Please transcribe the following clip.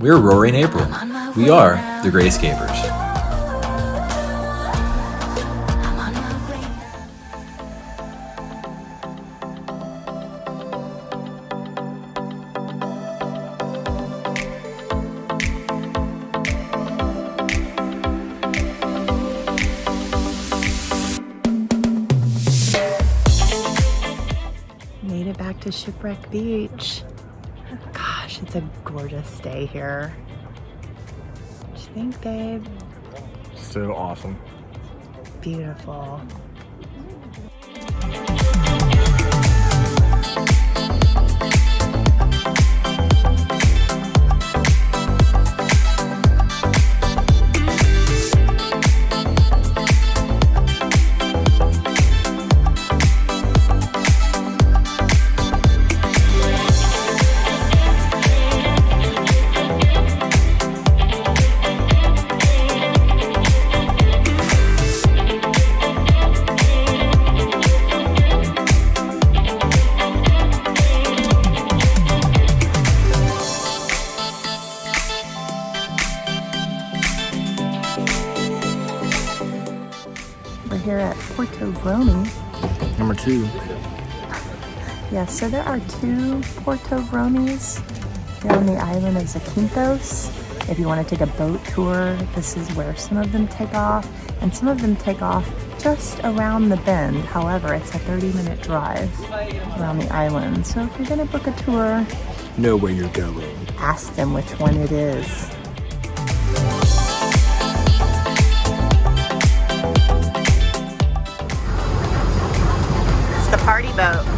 We're Rory and April. We are the Grayscapers. Made it back to Shipwreck Beach. Gosh, it's a gorgeous day here. What do you think, babe? So awesome. Beautiful. We're here at Porto Vromi. Number 2. Yeah, so there are 2 Porto Vromis here on the island of Zakynthos. If you want to take a boat tour, this is where some of them take off, and some of them take off just around the bend. However, it's a 30-minute drive around the island. So if you're going to book a tour, Know where you're going. ask them which one it is. It's the party boat.